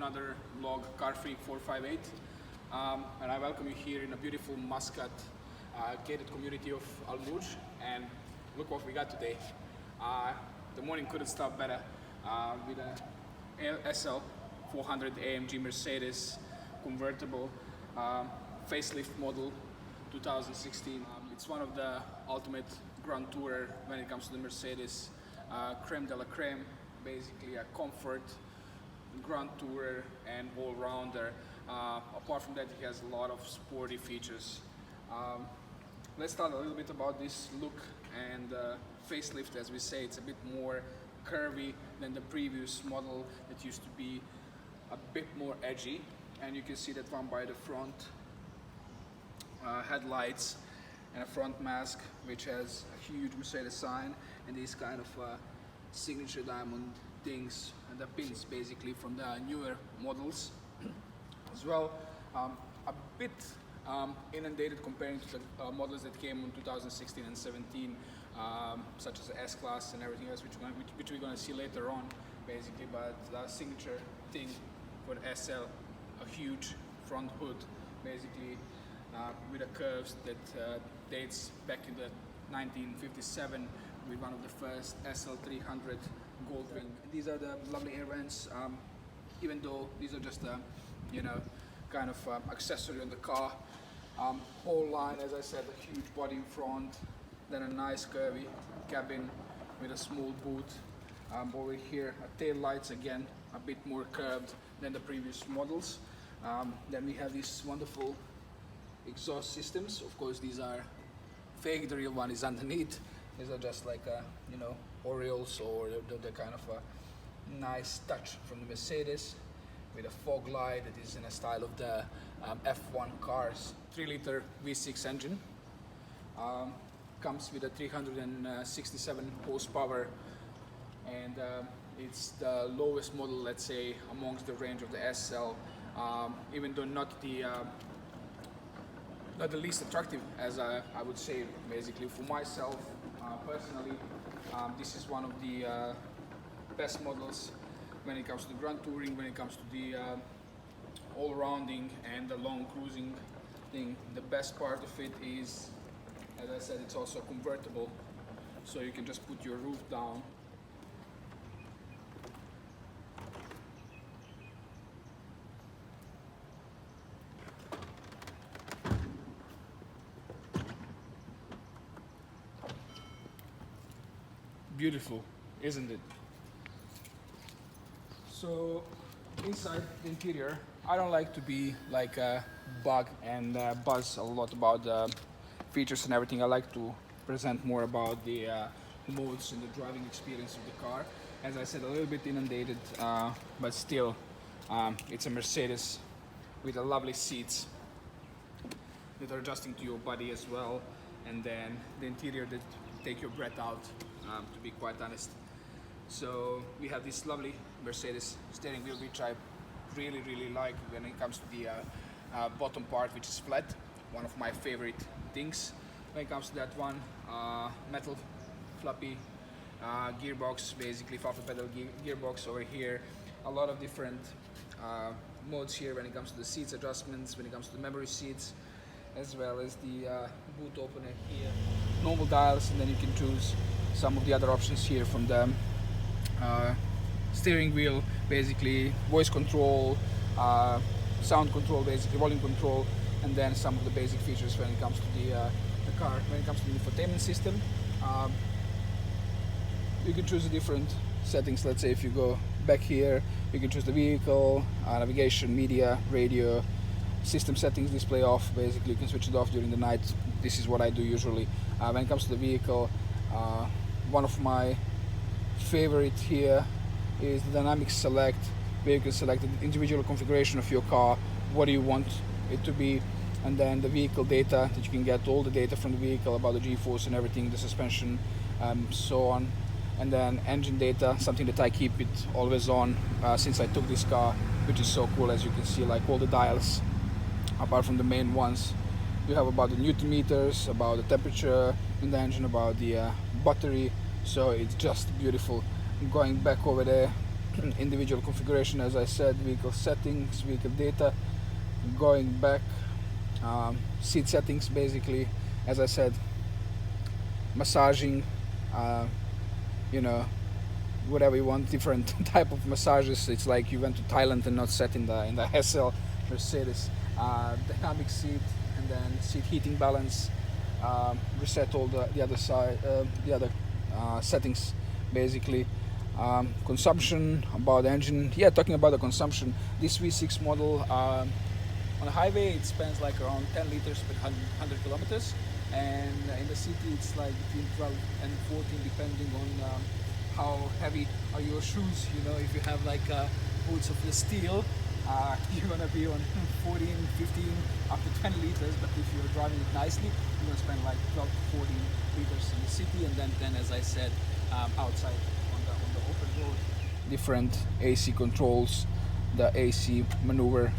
another vlog, Car Freak 458, and I welcome you here in a beautiful Muscat gated community of Al Mouj. And look what we got today. The morning couldn't start better with a SL 400 AMG Mercedes convertible facelift model 2016. It's one of the ultimate Grand Tourer when it comes to the Mercedes, creme de la creme, basically a comfort Grand Tourer and all-rounder. Apart from that, it has a lot of sporty features. Let's start a little bit about this look and facelift. As we say, it's a bit more curvy than the previous model that used to be a bit more edgy, and you can see that one by the front headlights and a front mask which has a huge Mercedes sign and these kind of signature diamond things and the pins basically from the newer models as well. A bit inundated comparing to the models that came in 2016 and 17, such as the S-Class and everything else, which we're going to see later on basically. But the signature thing for the SL, a huge front hood basically with the curves that dates back in the 1957 with one of the first SL300 gold ring. These are the lovely air vents, even though these are just kind of accessory on the car. Whole line, as I said, a huge body in front, then a nice curvy cabin with a small boot. Over here, tail lights again, a bit more curved than the previous models. Then we have these wonderful exhaust systems. Of course, these are fake. The real one is underneath. These are just like Orioles, or the kind of a nice touch from the Mercedes with a fog light that is in a style of the F1 cars. 3-liter V6 engine. Comes with a 367 horsepower, and it's the lowest model, let's say, amongst the range of the SL, even though not the least attractive, as I would say. Basically, for myself personally, this is one of the best models when it comes to the Grand Touring, when it comes to the all-rounding and the long cruising thing. The best part of it is, as I said, it's also convertible, so you can just put your roof down. Beautiful, isn't it? So inside the interior, I don't like to be like a bug and buzz a lot about the features and everything. I like to present more about the modes and the driving experience of the car. As I said, a little bit inundated, but still, it's a Mercedes with a lovely seats that are adjusting to your body as well, and then the interior that take your breath out, to be quite honest. So we have this lovely Mercedes steering wheel, which I really like when it comes to the bottom part, which is flat. One of my favorite things when it comes to that one. Metal floppy gearbox, basically 5-pedal gearbox over here. A lot of different modes here when it comes to the seats adjustments, when it comes to the memory seats, as well as the boot opener here. Normal dials, and then you can choose some of the other options here from the steering wheel, basically voice control, sound control, basically volume control, and then some of the basic features when it comes to the car. When it comes to the infotainment system, you can choose the different settings. Let's say if you go back here, you can choose the vehicle, navigation, media, radio, system settings, display off. Basically, you can switch it off during the night. This is what I do usually. When it comes to the vehicle, one of my favorite here is the dynamic select, where you can select the individual configuration of your car, what do you want it to be, and then the vehicle data, that you can get all the data from the vehicle about the G-force and everything, the suspension, so on. And then engine data, something that I keep it always on since I took this car, which is so cool. As you can see, like all the dials, apart from the main ones, you have about the Newton meters, about the temperature in the engine, about the battery. So it's just beautiful. Going back over there individual configuration, as I said, vehicle settings, vehicle data, going back, seat settings basically, as I said, massaging, you know, whatever you want, different type of massages. It's like you went to Thailand and not sat in the SL Mercedes. Dynamic seat, and then seat heating balance, reset all the other side, the other settings basically. Consumption, about the engine. Yeah, talking about the consumption, this V6 model on the highway it spends like around 10 liters per 100 kilometers, and in the city it's like between 12 and 14 depending on how heavy are your shoes. You know, if you have like boots of the steel, you're gonna be on 14, 15, up to 20 liters, but if you're driving it nicely, you're gonna spend like 12 to 14 liters in the city, and then as I said, outside on the open road. Different AC controls, the AC maneuver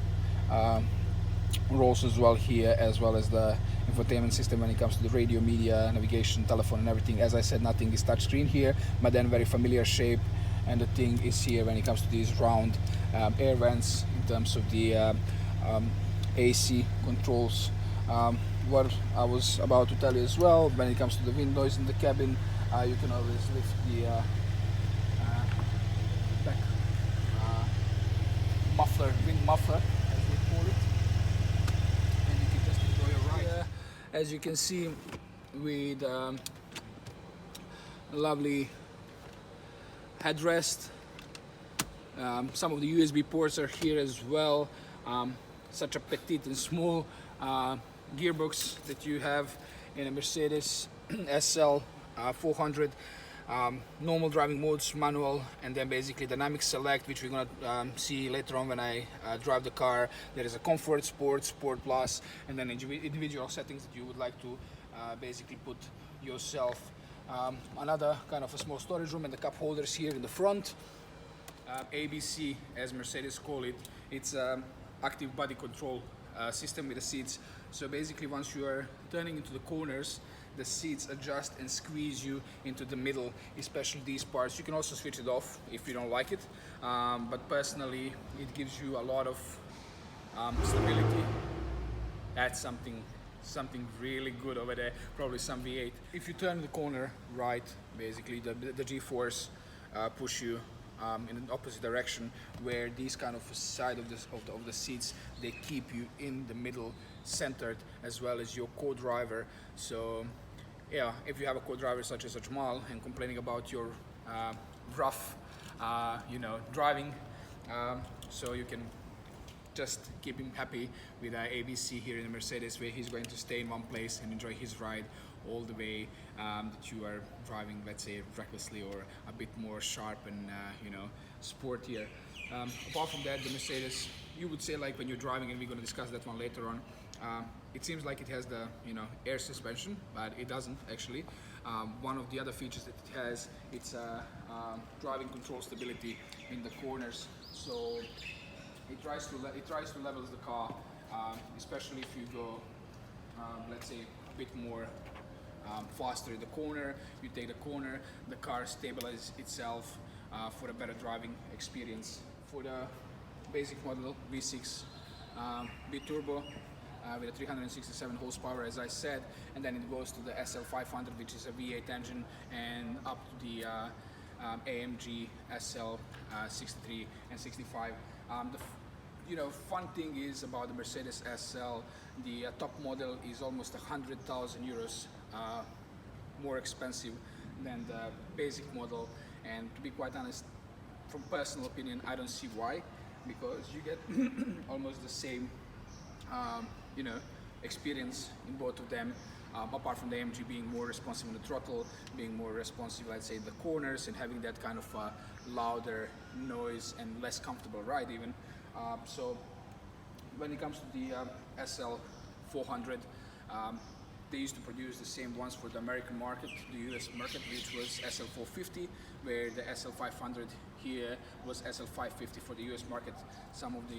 roles as well here, as well as the infotainment system when it comes to the radio, media, navigation, telephone and everything. As I said, nothing is touchscreen here, but then very familiar shape, and the thing is here when it comes to these round air vents in terms of the AC controls. What I was about to tell you as well, when it comes to the wind noise in the cabin, you can always lift the back muffler, wind muffler as they call it, and you can just enjoy a ride. As you can see, with lovely headrest, some of the USB ports are here as well. Such a petite and small gearbox that you have in a Mercedes SL 400. Normal driving modes, manual, and then basically dynamic select, which we're gonna see later on when I drive the car. There is a comfort, sport, sport plus, and then individual settings that you would like to basically put yourself. Another kind of a small storage room, and the cup holders here in the front. ABC, as Mercedes call it, it's active body control system with the seats. So basically once you are turning into the corners, the seats adjust and squeeze you into the middle, especially these parts. You can also switch it off if you don't like it, but personally it gives you a lot of stability. That's something really good over there, probably some V8. If you turn the corner right, basically the G-force push you in an opposite direction, where these kind of side of the seats, they keep you in the middle, centered, as well as your co-driver. So yeah, if you have a co-driver such as Jamal and complaining about your rough driving, so you can just keep him happy with ABC here in the Mercedes, where he's going to stay in one place and enjoy his ride all the way that you are driving, let's say, recklessly or a bit more sharp and sportier. Apart from that, the Mercedes, you would say, like when you're driving, and we're going to discuss that one later on, it seems like it has the air suspension, but it doesn't actually. One of the other features that it has, it's driving control stability in the corners. So it tries to level the car, especially if you go, let's say, a bit more faster in the corner. You take the corner, the car stabilizes itself for a better driving experience. For the basic model V6 B-Turbo with a 367 horsepower, as I said, and then it goes to the SL 500, which is a V8 engine, and up to the AMG SL 63 and 65. The fun thing is about the Mercedes SL, the top model is almost 100,000 euros more expensive than the basic model, and to be quite honest, from personal opinion, I don't see why, because you get almost the same experience in both of them, apart from the AMG being more responsive on the throttle, being more responsive, let's say, in the corners, and having that kind of louder noise and less comfortable ride even. So when it comes to the SL 400, they used to produce the same ones for the American market, the US market, which was SL 450, where the SL 500 here was SL 550 for the US market. Some of the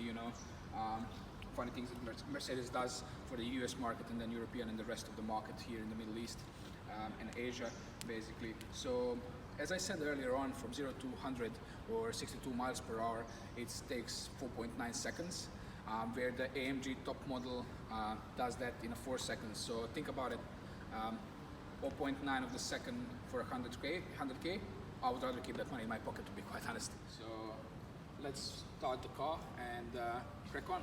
funny things that Mercedes does for the US market, and then European and the rest of the market here in the Middle East and Asia, basically. So as I said earlier on, from 0 to 100 or 62 miles per hour, it takes 4.9 seconds, where the AMG top model does that in 4 seconds. So think about it, 0.9 of the second for 100k. I would rather keep that money in my pocket, to be quite honest. So let's start the car and crack on.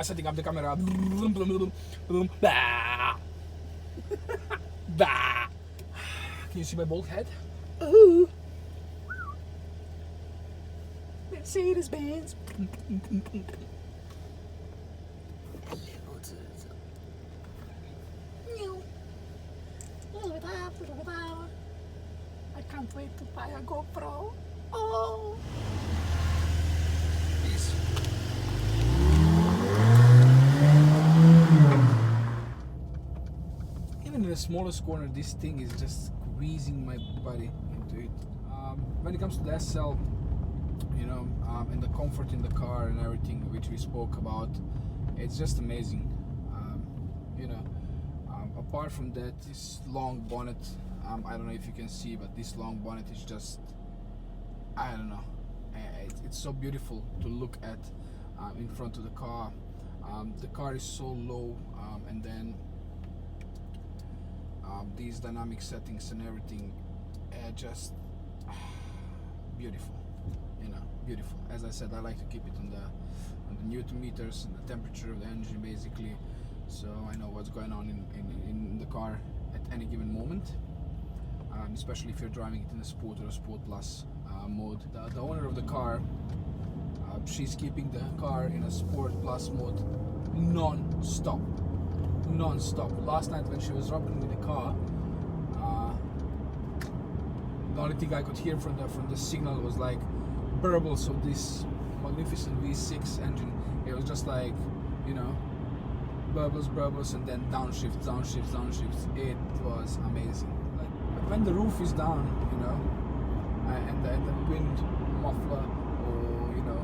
Setting up the camera. Can you see my bald head? Ooh. Mercedes Benz. I can't wait to buy a GoPro. Oh. Peace. Even in the smallest corner, this thing is just squeezing my body into it. When it comes to the SL, you know, and the comfort in the car and everything, which we spoke about, it's just amazing. You know, apart from that, this long bonnet, I don't know if you can see, but this long bonnet is just, I don't know, it's so beautiful to look at in front of the car. The car is so low, and then these dynamic settings and everything, just beautiful, you know, beautiful. As I said, I like to keep it on the Newton meters and the temperature of the engine, basically, so I know what's going on in the car at any given moment, especially if you're driving it in a Sport or a Sport Plus mode. The owner of the car, she's keeping the car in a Sport Plus mode non-stop. Last night when she was rocking with the car, the only thing I could hear from the signal was like burbles of this magnificent V6 engine. It was just like, you know, burbles, and then downshifts. It was amazing. Like when the roof is down, you know, and the wind muffler, or you know,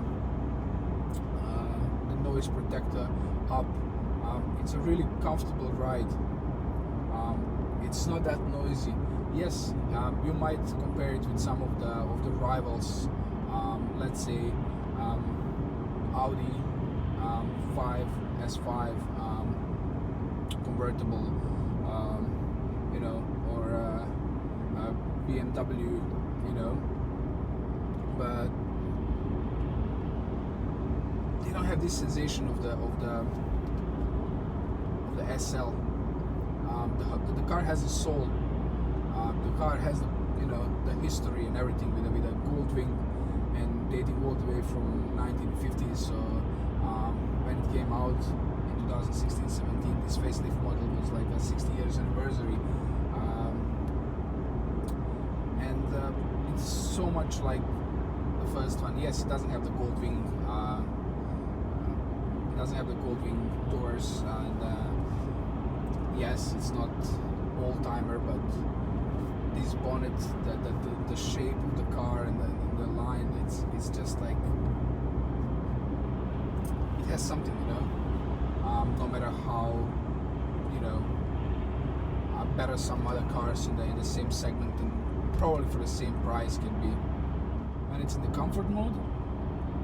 the noise protector up, it's a really comfortable ride. It's not that noisy. Yes, you might compare it with some of the rivals. Let's say Audi 5 S5 convertible, you know, or BMW, you know, but they don't have this sensation of the SL. The car has a soul. The car has, you know, the history and everything with a gold wing, and dating all the way from 1950s. So when it came out in 2016-17, this facelift model was like a 60 years anniversary, and it's so much like the first one. Yes, it doesn't have the gold wing. It doesn't have the gold wing doors, and yes, it's not old-timer, but this bonnet, the shape of the car and the line, it's just like, it has something, you know. No matter how, you know, better some other cars in the same segment and probably for the same price can be, when it's in the comfort mode,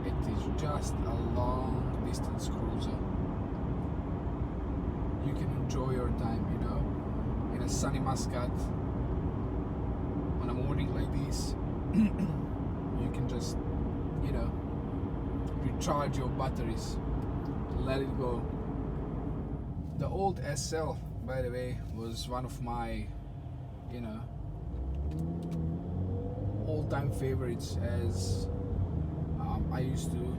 it is just a long distance cruiser. You can enjoy your time, you know, in a sunny Muscat on a morning like this. You can just, you know, recharge your batteries, let it go. The old SL, by the way, was one of my, you know, all-time favorites, as I used to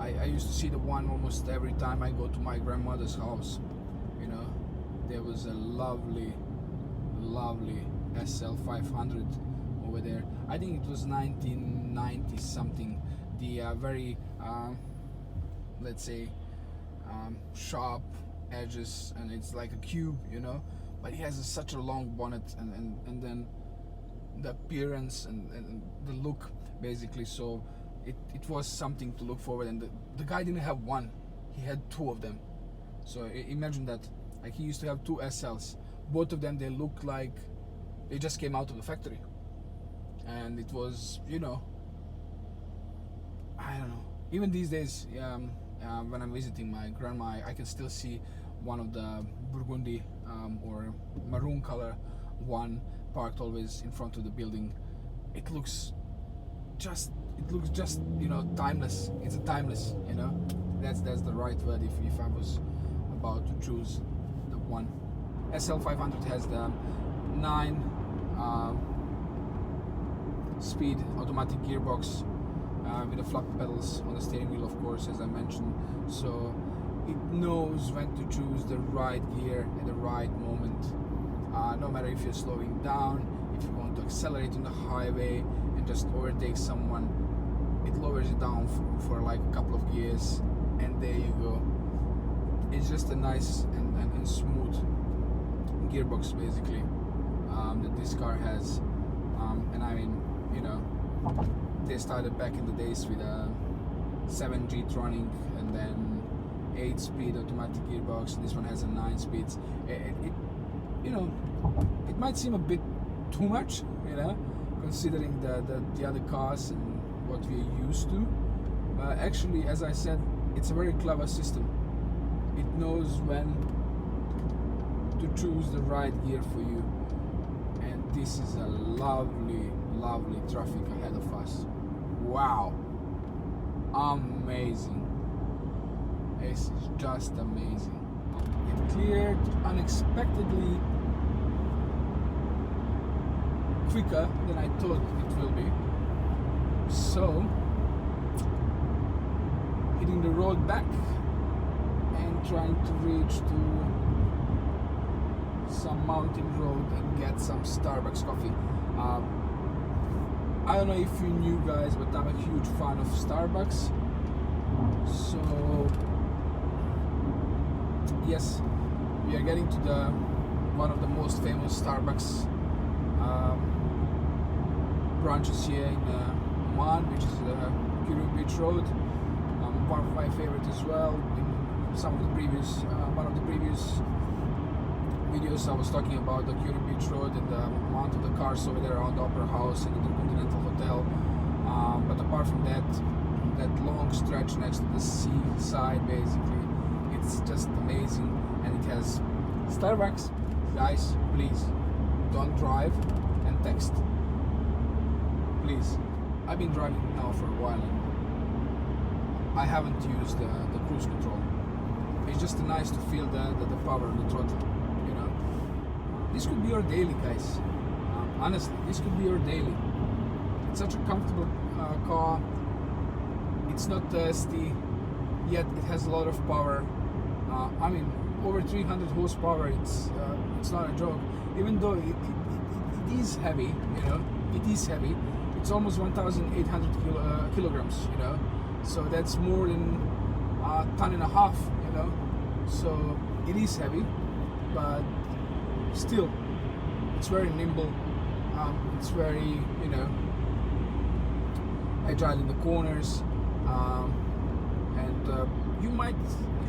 I used to see the one almost every time I go to my grandmother's house. You know, there was a lovely SL 500 over there. I think it was 1990 something. The very let's say sharp edges, and it's like a cube, you know. But he has such a long bonnet, and then the appearance and the look, basically. So it was something to look forward. And the guy didn't have one, he had two of them. So imagine that. Like, he used to have two SLs. Both of them, they look like they just came out of the factory. And it was, you know, I don't know. Even these days, when I'm visiting my grandma, I can still see one of the burgundy or maroon color one parked always in front of the building. It looks just, you know, timeless. It's a timeless, you know. That's the right word if I was about to choose the one. SL500 has the 9-speed automatic gearbox with the flap pedals on the steering wheel, of course, as I mentioned. So it knows when to choose the right gear at the right moment. No matter if you're slowing down, if you want to accelerate on the highway and just overtake someone, it lowers it down for like a couple of gears, and there you go. It's just a nice and smooth gearbox, basically, that this car has. And I mean, you know, they started back in the days with a 7G tronic and then 8-speed automatic gearbox, and this one has a 9 speeds. You know, it might seem a bit too much, you know, considering the other cars and what we're used to. But actually, as I said, it's a very clever system. It knows when to choose the right gear for you, and this is a lovely traffic ahead of us. Wow, amazing. This is just amazing. It cleared unexpectedly quicker than I thought it will be. So, hitting the road back and trying to reach to some mountain road and get some Starbucks coffee. I don't know if you knew, guys, but I'm a huge fan of Starbucks. So yes, we are getting to one of the most famous Starbucks branches here in Oman, which is Curry Beach Road. One of my favorites as well. In some of the previous, one of the previous videos, I was talking about the Curry Beach Road and the amount of the cars over there around the Opera House and the Continental Hotel. But apart from that long stretch next to the seaside, basically, it's just amazing. And it has Starbucks. Guys, please don't drive and text. Please. I've been driving now for a while and I haven't used the cruise control. It's just nice to feel the power on the throttle, you know. This could be your daily, guys. Honestly, this could be your daily. It's such a comfortable car. It's not thirsty, yet it has a lot of power. I mean, over 300 horsepower. It's not a joke. Even though it is heavy, you know, it is heavy. It's almost 1,800 kilograms, you know. So that's more than a ton and a half, you know. So it is heavy, but still, it's very nimble. It's very, you know, agile in the corners, and you might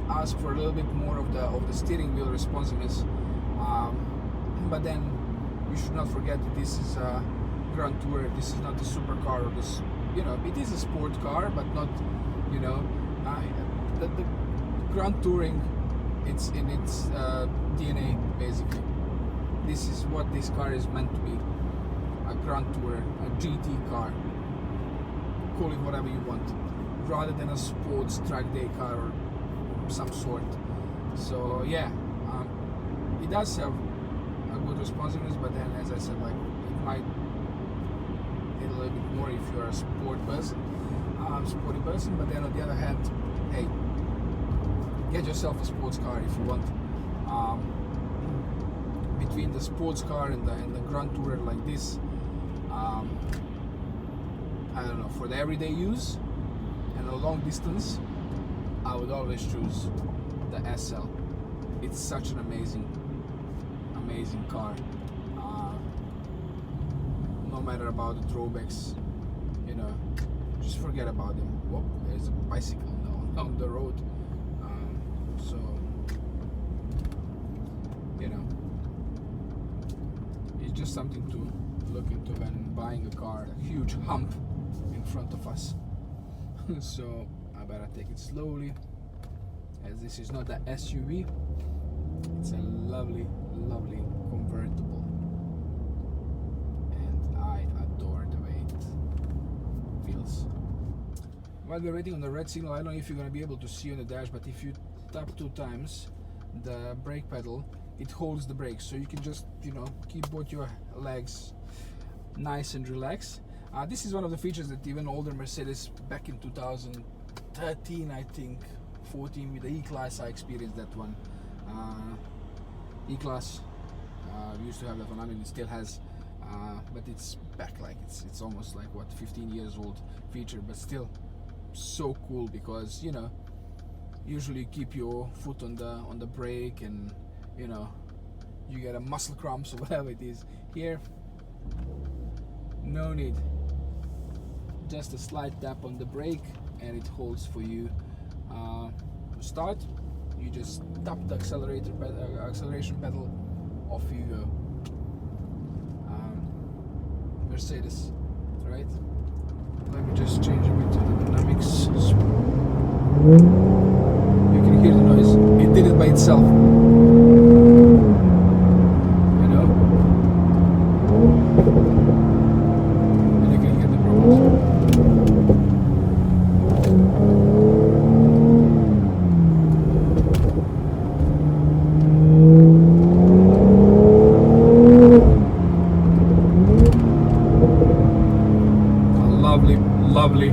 ask for a little bit more of the steering wheel responsiveness, but then you should not forget that this is a Grand Tourer. This is not a supercar, or this, you know, it is a sport car, but not, you know, the Grand Touring. It's in its DNA, basically. This is what this car is meant to be: a Grand Tourer, a GT car. Call it whatever you want, rather than a sports track day car or some sort. So yeah, it does have a good responsiveness, but then, as I said, like, it might need a little bit more if you're a sporty person. But then on the other hand, hey, get yourself a sports car if you want. Between the sports car and the Grand Tourer like this, I don't know, for the everyday use and a long distance, I would always choose the SL. it's such an amazing car. No matter about the drawbacks, you know, just forget about them. Whoop, there's a bicycle now on the road. So, you know, it's just something to look into when buying a car. A huge hump in front of us. So I better take it slowly, as this is not an SUV. It's a lovely convertible, and I adore the way it feels. While we're waiting on the red signal, I don't know if you're going to be able to see on the dash, but if you tap 2 times the brake pedal, it holds the brakes, so you can just, you know, keep both your legs nice and relaxed. This is one of the features that even older Mercedes back in 2013, I think, 14, with the E-Class, I experienced that one. E-Class used to have that one. I mean, it still has, but it's back, like it's almost like what, 15 years old feature, but still so cool, because, you know, usually you keep your foot on the brake and, you know, you get a muscle cramps or whatever it is. Here, no need, just a slight tap on the brake and it holds for you. To start, you just tap the acceleration pedal, off you go. Mercedes, right? Let me just change a bit to the dynamics. You can hear the noise. It did it by itself. You know? And you can hear the problems. Lovely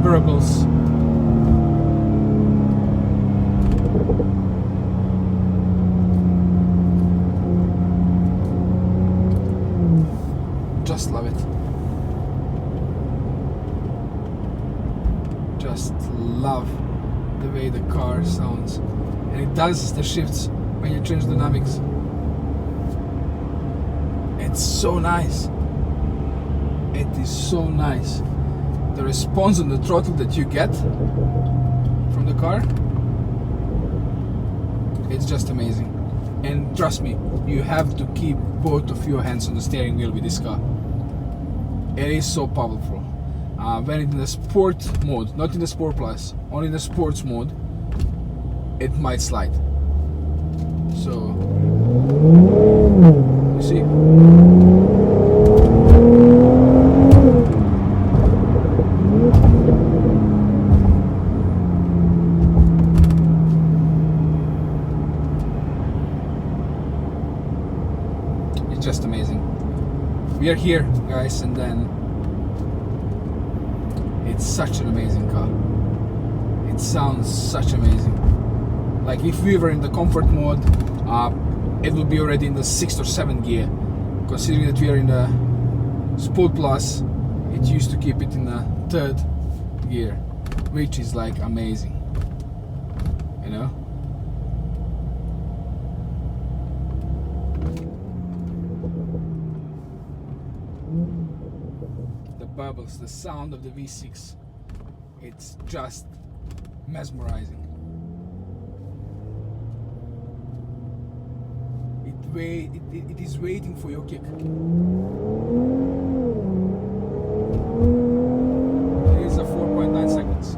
burbles. Just love it. Just love the way the car sounds, and it does the shifts when you change dynamics. It's so nice. It is so nice. The response on the throttle that you get from the car, it's just amazing. And trust me, you have to keep both of your hands on the steering wheel with this car. It is so powerful. When in the sport mode, not in the Sport Plus, only in the sports mode, it might slide. So, you see? Just amazing. We are here, guys, and then it's such an amazing car. It sounds such amazing. Like if we were in the comfort mode, it would be already in the 6th or 7th gear. Considering that we are in the Sport Plus, it used to keep it in the 3rd gear, which is like amazing, you know. The bubbles, the sound of the V6, it's just mesmerizing. It is waiting for your kick. It is a 4.9 seconds.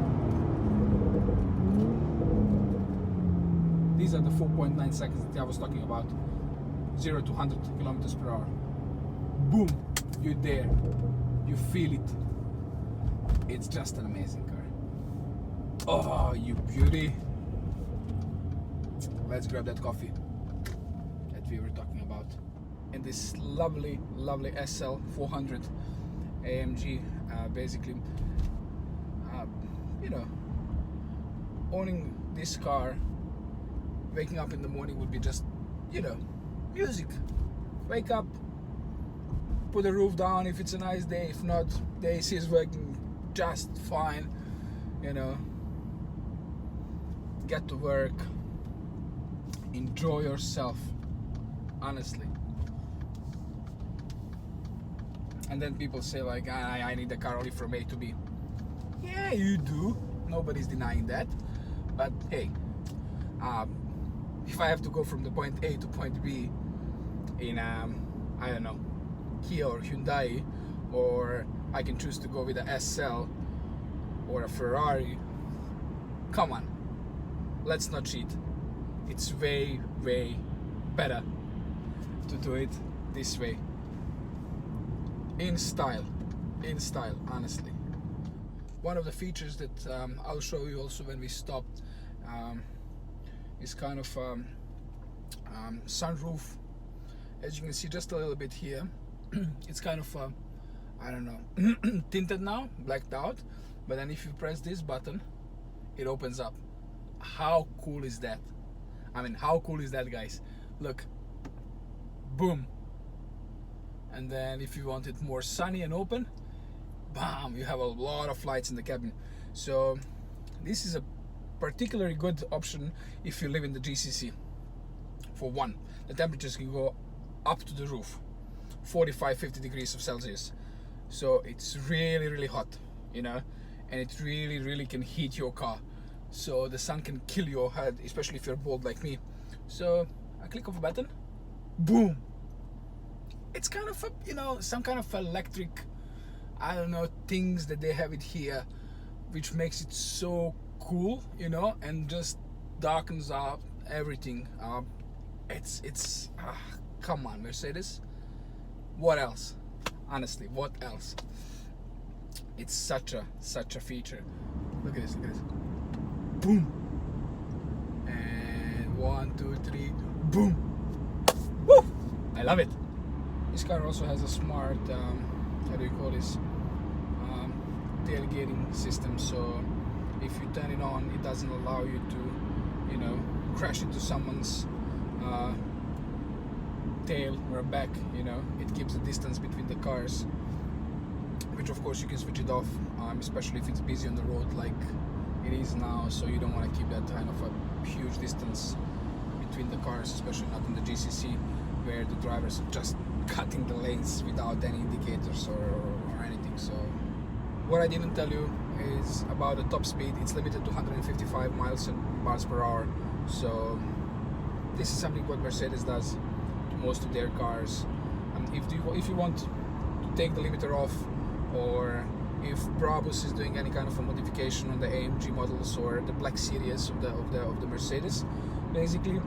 These are the 4.9 seconds that I was talking about. 0 to 100 kilometers per hour. Boom, you're there. You feel it. It's just an amazing car. Oh, you beauty. Let's grab that coffee that we were talking about. And this lovely SL 400 AMG, basically, you know, owning this car, waking up in the morning would be just, you know, music. Wake up, put the roof down if it's a nice day. If not, the AC is working just fine, you know. get to work, enjoy yourself, honestly. And then people say like, I need a car only from A to B. Yeah, you do. Nobody's denying that. But hey, if I have to go from the point A to point B in I don't know, Kia or Hyundai, or I can choose to go with a SL or a Ferrari, come on, let's not cheat. It's way better to do it this way, in style, honestly. One of the features that I'll show you also when we stopped is kind of sunroof. As you can see just a little bit here, it's kind of I don't know, tinted now, blacked out, but then if you press this button, it opens up. How cool is that? I mean, how cool is that, guys? Look, boom. And then if you want it more sunny and open, bam, you have a lot of lights in the cabin. So this is a particularly good option if you live in the GCC. For one, the temperatures can go up to the roof, 45-50 degrees of Celsius. So it's really hot, you know, and it really can heat your car. So the sun can kill your head, especially if you're bald like me. So I click of a button, boom. It's kind of a, you know, some kind of electric, I don't know, things that they have it here, which makes it so cool, you know, and just darkens up everything. It's come on, Mercedes. What else? Honestly, what else? It's such a feature. Look at this, boom, and 1, 2, 3, boom. Woo! I love it. This car also has a smart how do you call this, tailgating system. So if you turn it on, it doesn't allow you to, you know, crash into someone's tail or back, you know. It keeps the distance between the cars, which of course you can switch it off, especially if it's busy on the road like it is now. So you don't want to keep that kind of a huge distance between the cars, especially not in the GCC, where the drivers are just cutting the lanes without any indicators or anything. So what I didn't tell you is about the top speed. It's limited to 155 miles per hour. So this is something what Mercedes does to most of their cars. If you want to take the limiter off, or if Brabus is doing any kind of a modification on the AMG models or the Black Series of the Mercedes, basically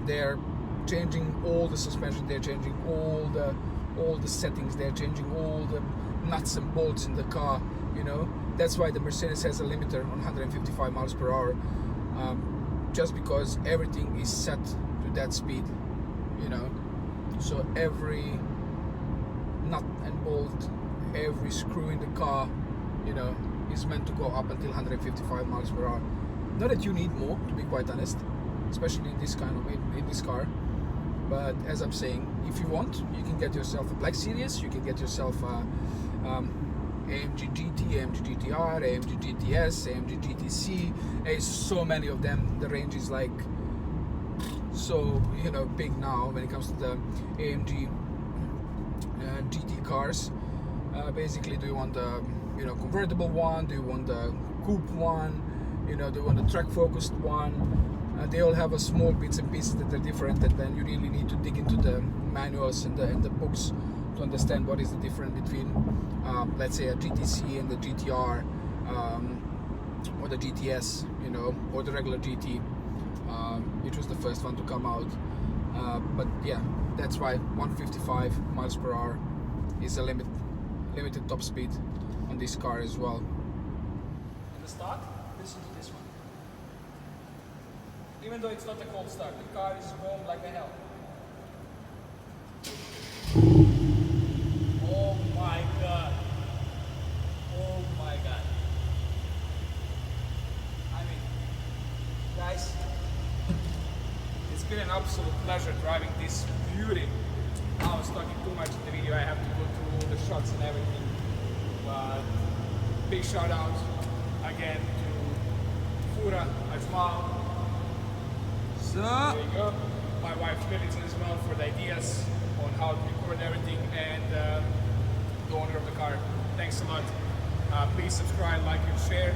they're changing all the suspension, they're changing all the settings, they're changing all the nuts and bolts in the car, you know. That's why the Mercedes has a limiter on 155 miles per hour, just because everything is set to that speed, you know. So every nut and bolt, every screw in the car, you know, is meant to go up until 155 miles per hour. Not that you need more, to be quite honest, especially in this kind of in this car. But as I'm saying, if you want, you can get yourself a Black Series, you can get yourself a AMG GT, AMG GTR, AMG GTS, AMG GTC. There's so many of them. The range is like so, you know, big now when it comes to the AMG GT cars. Basically, do you want the, you know, convertible one? Do you want the coupe one? You know, do you want the track focused one? They all have a small bits and pieces that are different, and then you really need to dig into the manuals and the books to understand what is the difference between, let's say, a GTC and the GTR, or the GTS, you know, or the regular GT, which was the first one to come out. But yeah, that's why 155 miles per hour is a limited top speed on this car as well. In the start, listen to this one. Even though it's not a cold start, the car is warm like a hell. Oh my god. Oh my god. I mean, guys, it's been an absolute pleasure driving this beauty. I was talking too much in the video, I have to go through all the shots and everything. But big shout out again to Fura. smile. So, There you go. My wife Lilith as well for the ideas on how to record everything, and the owner of the car. Thanks a lot. Please subscribe, like, and share.